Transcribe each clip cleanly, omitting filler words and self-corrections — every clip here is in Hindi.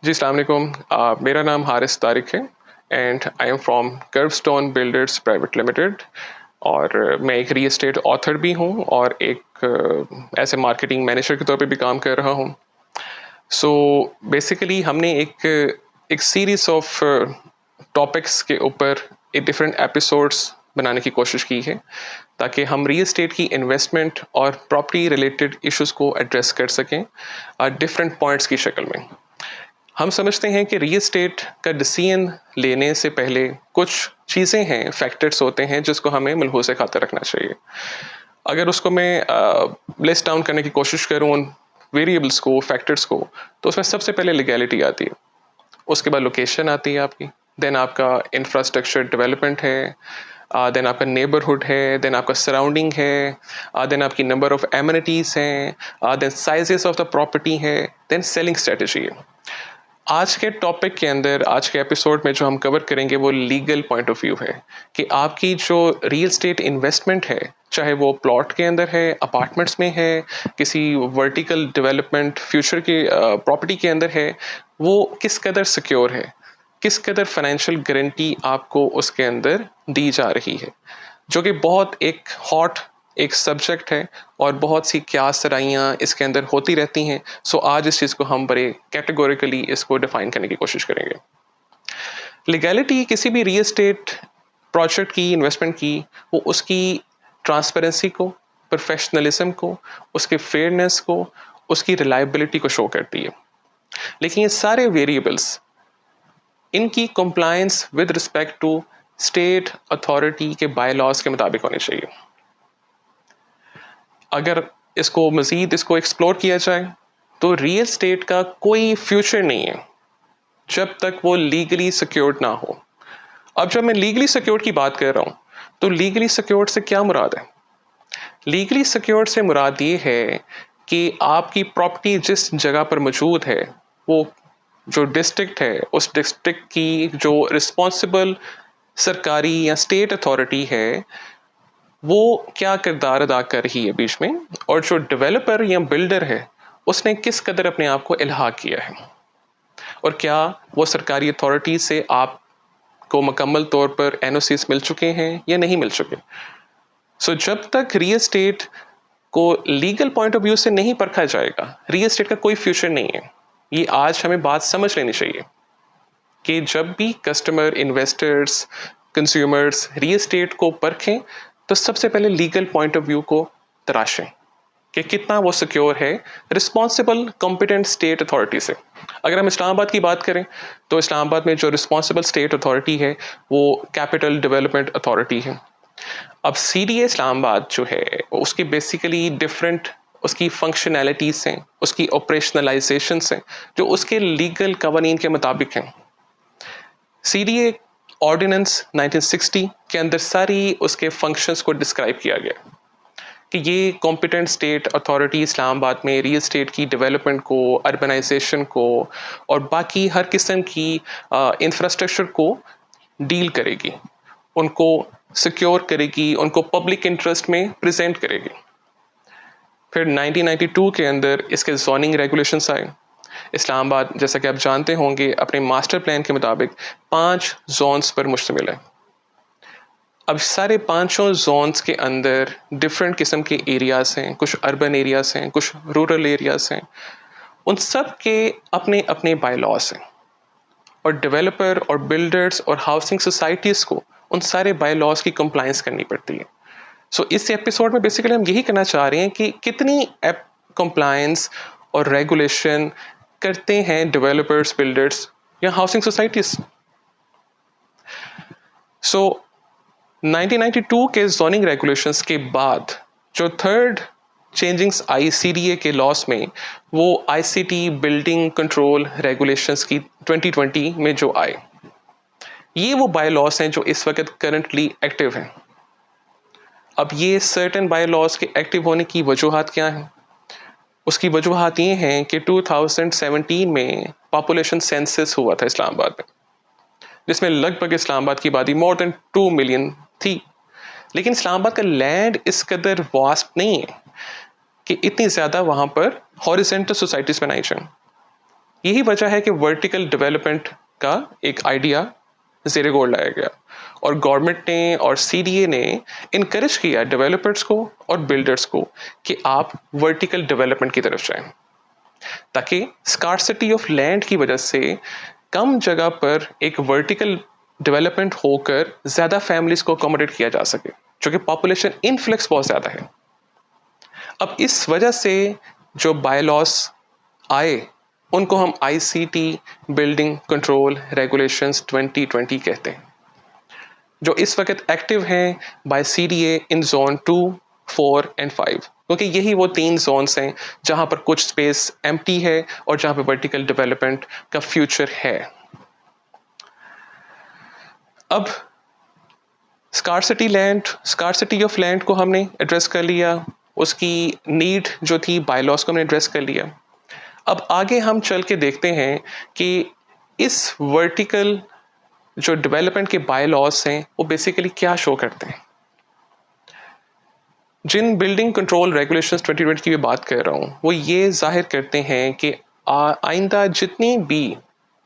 जी अस्सलाम वालेकुम। मेरा नाम हारिस तारिक है and I am from kerbstone builders private limited और मैं एक रियल एस्टेट ऑथर भी हूँ और एक ऐसे मार्केटिंग मैनेजर के तौर पे भी काम कर रहा हूँ। सो बेसिकली हमने एक सीरीज ऑफ टॉपिक्स के ऊपर एक डिफरेंट एपिसोड्स बनाने की कोशिश की है ताकि हम रियल एस्टेट की इन्वेस्टमेंट और प्रॉपर्टी रिलेटेड इश्यूज को एड्रेस कर सकें डिफरेंट पॉइंट्स की शक्ल में। हम समझते हैं कि रियल एस्टेट का डिसीजन लेने से पहले कुछ चीज़ें हैं, फैक्टर्स होते हैं जिसको हमें मलहूज़ खातिर रखना चाहिए। अगर उसको मैं लिस्ट डाउन करने की कोशिश करूँ उन वेरिएबल्स को, फैक्टर्स को, तो उसमें सबसे पहले लीगैलिटी आती है, उसके बाद लोकेशन आती है आपकी, देन आपका इंफ्रास्ट्रक्चर डेवलपमेंट है, देन आपका नेबरहुड है, देन आपका सराउंडिंग है, देन आपकी नंबर ऑफ एमिनिटीज़ हैं, then sizes of the property है, देन सेलिंग स्ट्रेटजी है। आज के टॉपिक के अंदर, आज के एपिसोड में जो हम कवर करेंगे वो लीगल पॉइंट ऑफ व्यू है कि आपकी जो रियल एस्टेट इन्वेस्टमेंट है, चाहे वो प्लॉट के अंदर है, अपार्टमेंट्स में है, किसी वर्टिकल डेवलपमेंट फ्यूचर के प्रॉपर्टी के अंदर है, वो किस कदर सिक्योर है, किस कदर फाइनेंशियल गारंटी आपको उसके अंदर दी जा रही है, जो कि बहुत एक हॉट एक सब्जेक्ट है और बहुत सी क्यास सराइयाँ इसके अंदर होती रहती हैं। सो आज इस चीज़ को हम बड़े कैटेगोरिकली इसको डिफाइन करने की कोशिश करेंगे। लीगैलिटी किसी भी रियल एस्टेट प्रोजेक्ट की, इन्वेस्टमेंट की, वो उसकी ट्रांसपेरेंसी को, प्रोफेशनलिज्म को, उसके फेयरनेस को, उसकी रिलायबिलिटी को शो करती है। लेकिन ये सारे वेरिएबल्स, इनकी compliance with respect to state authority के बाय लॉज के मुताबिक होनी चाहिए। अगर इसको मज़ीद इसको एक्सप्लोर किया जाए तो रियल एस्टेट का कोई फ्यूचर नहीं है जब तक वो लीगली सिक्योर्ड ना हो। अब जब मैं लीगली सिक्योर्ड की बात कर रहा हूँ तो लीगली सिक्योर्ड से क्या मुराद है? लीगली सिक्योर्ड से मुराद ये है कि आपकी प्रॉपर्टी जिस जगह पर मौजूद है, वो जो डिस्ट्रिक्ट है, उस डिस्ट्रिक्ट की जो रिस्पॉन्सिबल सरकारी या स्टेट अथॉरिटी है, वो क्या किरदार अदा कर रही है बीच में, और जो डेवलपर या बिल्डर है उसने किस कदर अपने आप को इल्हाक किया है, और क्या वो सरकारी अथॉरिटी से आपको मुकम्मल तौर पर एनओसीज मिल चुके हैं या नहीं मिल चुके। सो जब तक रियल एस्टेट को लीगल पॉइंट ऑफ व्यू से नहीं परखा जाएगा, रियल एस्टेट का कोई फ्यूचर नहीं है। ये आज हमें बात समझ लेनी चाहिए कि जब भी customer, investors, consumers real estate को परखें तो सबसे पहले लीगल पॉइंट ऑफ व्यू को तराशें कि कितना वो सिक्योर है रिस्पॉन्सिबल कॉम्पिटेंट स्टेट अथॉरिटी से। अगर हम इस्लामाबाद की बात करें तो इस्लामाबाद में जो रिस्पॉन्सिबल स्टेट अथॉरिटी है वो कैपिटल डेवलपमेंट अथॉरिटी है। अब सीडीए इस्लामाबाद जो है उसकी बेसिकली डिफरेंट उसकी फंक्शनैलिटीज़ हैं, उसकी ऑपरेशनलाइजेशंस हैं जो उसके लीगल कवानीन के मुताबिक हैं। सीडीए ऑर्डिनेंस 1960 के अंदर सारी उसके फंक्शंस को डिस्क्राइब किया गया कि ये कॉम्पिटेंट स्टेट अथॉरिटी इस्लामाबाद में रियल एस्टेट की डेवलपमेंट को, अर्बनाइजेशन को और बाकी हर किस्म की इंफ्रास्ट्रक्चर को डील करेगी, उनको सिक्योर करेगी, उनको पब्लिक इंटरेस्ट में प्रेजेंट करेगी। फिर 1992 के अंदर इसके जोनिंग रेगुलेशंस आए। इस्लामाबाद, जैसा कि आप जानते होंगे, अपने मास्टर प्लान के मुताबिक 5 जोन्स पर मुश्तमिल है। अब सारे 5 जोन्स के अंदर डिफरेंट किस्म के एरियाज़ हैं, कुछ अर्बन एरियाज़ हैं, कुछ रूरल एरियाज़ हैं। उन सब के अपने अपने बाय लॉज हैं और डेवलपर और बिल्डर्स और हाउसिंग सोसाइटीज़ को उन सारे बाय लॉज की कंप्लायंस करनी पड़ती है। सो इस एपिसोड में बेसिकली हम यही कहना चाह रहे हैं कि कितनी कंप्लायंस और रेगुलेशन करते हैं डेवलपर्स, बिल्डर्स या हाउसिंग सोसाइटीज़। सो 1992 के जोनिंग रेगुलेशंस के बाद जो थर्ड चेंजिंग्स आई सीडीए के लॉस में, वो आईसीटी बिल्डिंग कंट्रोल रेगुलेशंस की 2020 में जो आए, ये वो बाय लॉस हैं जो इस वक्त करंटली एक्टिव हैं। अब ये सर्टेन बाय लॉस के एक्टिव होने की वजूहात क्या हैं? उसकी वजूहात ये हैं कि 2017 में पॉपुलेशन सेंसस हुआ था इस्लामाबाद में, जिसमें लगभग इस्लामाबाद की आबादी मोर देन 2 मिलियन थी। लेकिन इस्लामाबाद का लैंड इस कदर वास्ट नहीं है कि इतनी ज़्यादा वहाँ पर हॉरिजेंटल सोसाइटीज़ बनाई जाएं। यही वजह है कि वर्टिकल डेवलपमेंट का एक आइडिया ज़ेरे गौर लाया गया और गवर्नमेंट ने और सीडीए ने इनकरेज किया डेवलपर्स को और बिल्डर्स को कि आप वर्टिकल डेवलपमेंट की तरफ जाएं, ताकि स्कार्सिटी ऑफ लैंड की वजह से कम जगह पर एक वर्टिकल डेवलपमेंट होकर ज़्यादा फैमिलीज को अकोमोडेट किया जा सके, जो कि पॉपुलेशन इनफ्लक्स बहुत ज़्यादा है। अब इस वजह से जो बायलॉस आए उनको हम आईसीटी बिल्डिंग कंट्रोल रेगुलेशंस 2020 कहते हैं, जो इस वक्त एक्टिव हैं by CDA in zone 2, 4 and 5, क्योंकि यही वो 3 जोन्स हैं जहां पर कुछ स्पेस एम्प्टी है और जहां पर वर्टिकल डेवलपमेंट का फ्यूचर है। अब स्कार्सिटी ऑफ लैंड को हमने एड्रेस कर लिया, उसकी नीड जो थी बायलॉस को हमने एड्रेस कर लिया। अब आगे हम चल के देखते हैं कि इस वर्टिकल जो डेवलपमेंट के बायलॉस हैं वो बेसिकली क्या शो करते हैं। जिन बिल्डिंग कंट्रोल रेगुलेशंस 2020 की बात कर रहा हूँ वो ये जाहिर करते हैं कि आइंदा जितनी भी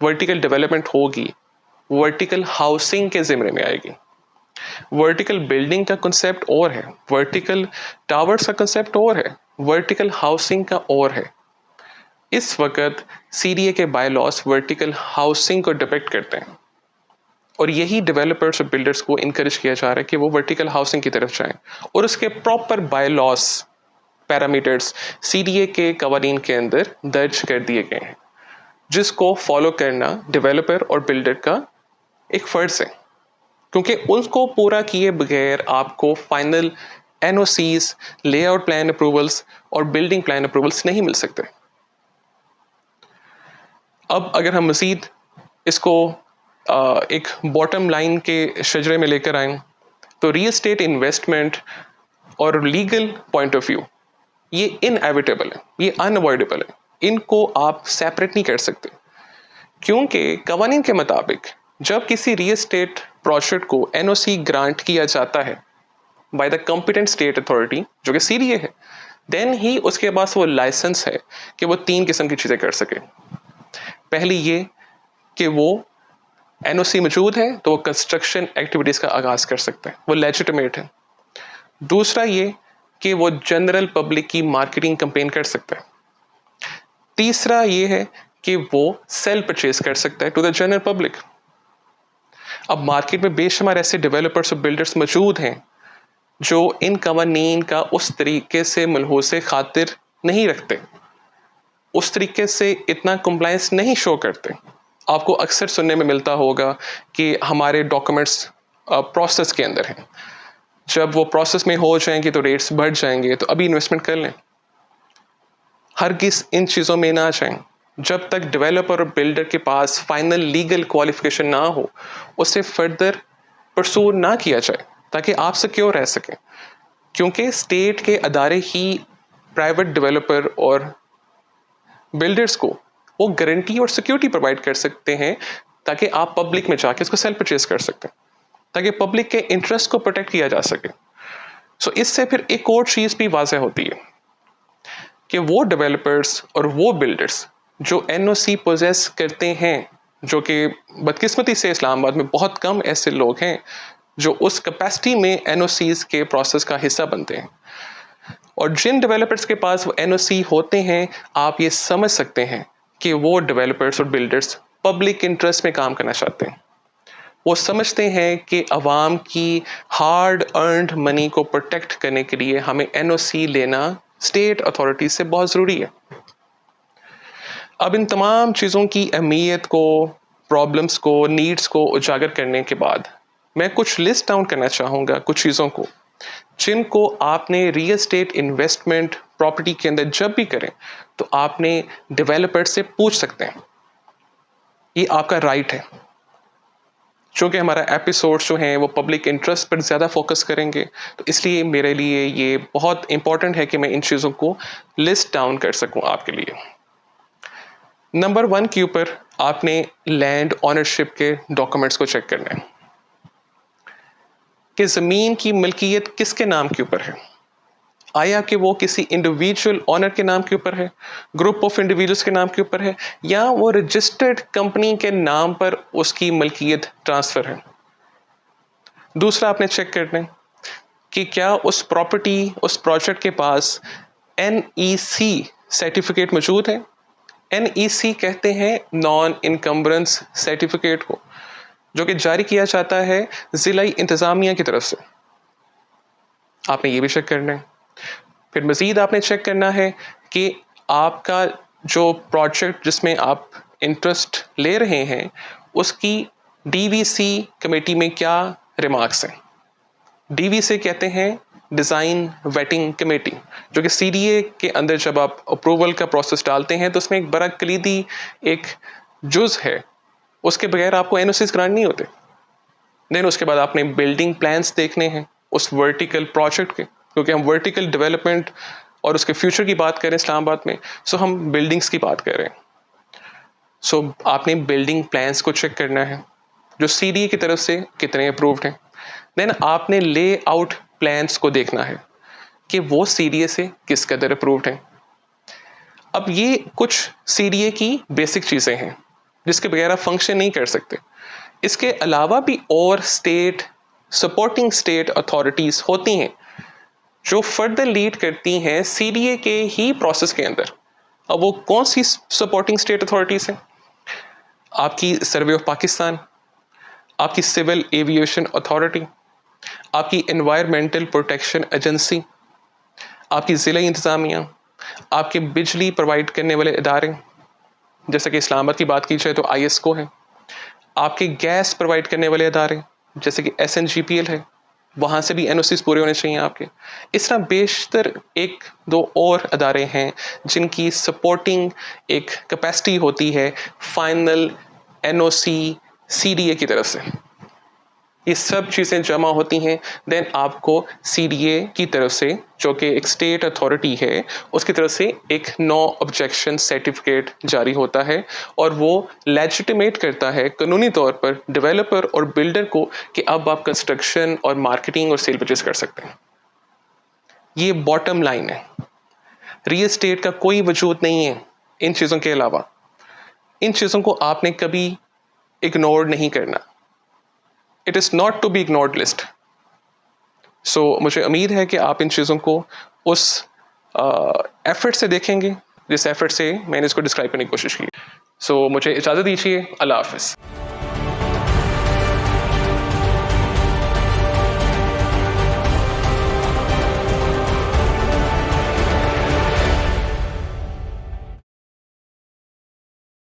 वर्टिकल डेवलपमेंट होगी वर्टिकल हाउसिंग के ज़िम्मे में आएगी। वर्टिकल बिल्डिंग का कंसेप्ट और है, वर्टिकल टावर्स का कंसेप्ट और है, वर्टिकल हाउसिंग का और है। इस वक्त सीडीए के बायलॉस वर्टिकल हाउसिंग को डिपेक्ट करते हैं और यही डेवलपर्स और बिल्डर्स को इनकरेज किया जा रहा है कि वो वर्टिकल हाउसिंग की तरफ जाएं और उसके प्रॉपर बायलॉस पैरामीटर्स सीडीए के कवानीन के अंदर दर्ज कर दिए गए हैं, जिसको फॉलो करना डेवलपर और बिल्डर का एक फ़र्ज़ है, क्योंकि उनको पूरा किए बगैर आपको final NOCs, layout plan approvals और बिल्डिंग प्लान अप्रूवल्स नहीं मिल सकते। अब अगर हम मज़ीद इसको एक बॉटम लाइन के शजरे में लेकर आएँ तो रियल एस्टेट इन्वेस्टमेंट और लीगल पॉइंट ऑफ व्यू ये इनएविटेबल है, ये अनअवॉइडेबल है, इनको आप सेपरेट नहीं कर सकते, क्योंकि कवानीन के मुताबिक जब किसी रियल एस्टेट प्रोजेक्ट को एनओसी ग्रांट किया जाता है by the competent state authority जो कि सीडीए है, देन ही उसके पास वो लाइसेंस है कि वो 3 किस्म की चीज़ें कर सके। पहली ये कि वो एनओसी मौजूद है तो वो कंस्ट्रक्शन एक्टिविटीज़ का आगाज़ कर सकते हैं, वो लेजिटिमेट है। दूसरा ये कि वो जनरल पब्लिक की मार्केटिंग कैंपेन कर सकता है। तीसरा ये है कि वो सेल परचेज कर सकता है टू द जनरल पब्लिक। अब मार्केट में बेशुमार ऐसे डेवलपर्स और बिल्डर्स मौजूद हैं जो इन कवानीन का उस तरीके से मलहूज़ खातिर नहीं रखते, उस तरीके से इतना कंप्लायंस नहीं शो करते। आपको अक्सर सुनने में मिलता होगा कि हमारे डॉक्यूमेंट्स प्रोसेस के अंदर हैं, जब वो प्रोसेस में हो जाएंगे तो रेट्स बढ़ जाएंगे, तो अभी इन्वेस्टमेंट कर लें। हरगिज़ इन चीज़ों में ना जाएं जब तक डेवलपर और बिल्डर के पास फाइनल लीगल क्वालिफिकेशन ना हो, उसे फर्दर परसू ना किया जाए ताकि आप सिक्योर रह सकें, क्योंकि स्टेट के अदारे ही प्राइवेट डेवलपर और बिल्डर्स को वो गारंटी और सिक्योरिटी प्रोवाइड कर सकते हैं ताकि आप पब्लिक में जाके इसको सेल परचेज कर सकते हैं, ताकि पब्लिक के इंटरेस्ट को प्रोटेक्ट किया जा सके। सो इससे फिर एक और चीज़ भी वाज़ह होती है कि वो डेवलपर्स और वो बिल्डर्स जो एनओसी पोजेस करते हैं, जो कि बदकिस्मती से इस्लामाबाद में बहुत कम ऐसे लोग हैं जो उस कैपेसिटी में एनओसीज के प्रोसेस का हिस्सा बनते हैं, और जिन डेवलपर्स के पास वो एनओसी होते हैं आप ये समझ सकते हैं कि वो डेवलपर्स और बिल्डर्स पब्लिक इंटरेस्ट में काम करना चाहते हैं। वो समझते हैं कि आवाम की हार्ड अर्नड मनी को प्रोटेक्ट करने के लिए हमें एनओसी लेना स्टेट अथॉरिटी से बहुत ज़रूरी है। अब इन तमाम चीज़ों की अहमियत को, प्रॉब्लम्स को, नीड्स को उजागर करने के बाद मैं कुछ लिस्ट डाउन करना चाहूँगा कुछ चीज़ों को जिनको आपने रियल एस्टेट इन्वेस्टमेंट प्रॉपर्टी के अंदर जब भी करें तो आपने डेवलपर से पूछ सकते हैं। ये आपका राइट है। चूँकि हमारा एपिसोड्स जो हैं वो पब्लिक इंटरेस्ट पर ज़्यादा फोकस करेंगे, तो इसलिए मेरे लिए ये बहुत इंपॉर्टेंट है कि मैं इन चीज़ों को लिस्ट डाउन कर सकूं आपके लिए। नंबर 1 के ऊपर आपने लैंड ऑनरशिप के डॉक्यूमेंट्स को चेक करना है कि ज़मीन की मिल्कियत किसके नाम के ऊपर है। आया कि वो किसी इंडिविजुअल ऑनर के नाम के ऊपर है, ग्रुप ऑफ इंडिविजुअल्स के नाम के ऊपर है, या वो रजिस्टर्ड कंपनी के नाम पर उसकी मलकियत ट्रांसफ़र है। दूसरा आपने चेक करना है कि क्या उस प्रॉपर्टी, उस प्रोजेक्ट के पास NEC सर्टिफिकेट मौजूद है। NEC कहते हैं नॉन इनकम्बरेंस सर्टिफिकेट को, जो कि जारी किया जाता है ज़िलाई इंतज़ामिया की तरफ से। आपने ये भी चेक करना है। फिर मज़ीद आपने चेक करना है कि आपका जो प्रोजेक्ट जिसमें आप इंटरेस्ट ले रहे हैं उसकी DVC कमेटी में क्या रिमार्क्स हैं। DVC कहते हैं डिज़ाइन वेटिंग कमेटी, जो कि CDA के अंदर जब आप अप्रूवल का प्रोसेस डालते हैं तो उसमें एक बड़ा कलीदी एक जुज़ है, उसके बगैर आपको NOCs ग्रांट नहीं होते। देन उसके बाद आपने बिल्डिंग प्लान्स देखने हैं उस वर्टिकल प्रोजेक्ट के, क्योंकि हम वर्टिकल डेवलपमेंट और उसके फ्यूचर की बात करें इस्लामाबाद में, सो हम बिल्डिंग्स की बात कर रहे हैं। सो आपने बिल्डिंग प्लान्स को चेक करना है जो CDA की तरफ से कितने अप्रूव्ड हैं। देन आपने लेआउट प्लान्स को देखना है कि वो CDA से किस कदर अप्रूव्ड हैं। अब ये कुछ CDA की बेसिक चीज़ें हैं जिसके बगैर आप फंक्शन नहीं कर सकते। इसके अलावा भी और स्टेट सपोर्टिंग स्टेट अथॉरिटीज़ होती हैं जो फर्दर लीड करती हैं CDA के ही प्रोसेस के अंदर। अब वो कौन सी सपोर्टिंग स्टेट अथॉरिटीज़ हैं? आपकी सर्वे ऑफ पाकिस्तान, आपकी सिविल एविएशन अथॉरिटी, आपकी एनवायरमेंटल प्रोटेक्शन एजेंसी, आपकी ज़िला इंतज़ामिया, आपके बिजली प्रोवाइड करने वाले इदारे, जैसे कि इस्लामाबाद की बात की जाए तो ISCO है, आपके गैस प्रोवाइड करने वाले इदारे जैसे कि SNGPL है, वहाँ से भी NOCs पूरे होने चाहिए आपके। इस तरह बेशतर एक दो और अदारे हैं जिनकी सपोर्टिंग एक कैपेसिटी होती है फाइनल NOC CDA की तरफ से। ये सब चीज़ें जमा होती हैं, देन आपको CDA की तरफ से, जो कि एक स्टेट अथॉरिटी है, उसकी तरफ से एक नो ऑब्जेक्शन सर्टिफिकेट जारी होता है और वो लेजिटिमेट करता है कानूनी तौर पर डेवलपर और बिल्डर को कि अब आप कंस्ट्रक्शन और मार्केटिंग और सेल परचेज कर सकते हैं। ये बॉटम लाइन है। रियल एस्टेट का कोई वजूद नहीं है इन चीज़ों के अलावा। इन चीज़ों को आपने कभी इग्नोर नहीं करना। It is not to be ignored list. सो मुझे उम्मीद है कि आप इन चीज़ों को उस एफर्ट से देखेंगे जिस एफर्ट से मैंने इसको डिस्क्राइब करने की कोशिश की। सो मुझे इजाज़त दीजिए। अल्लाह हाफ़िज़।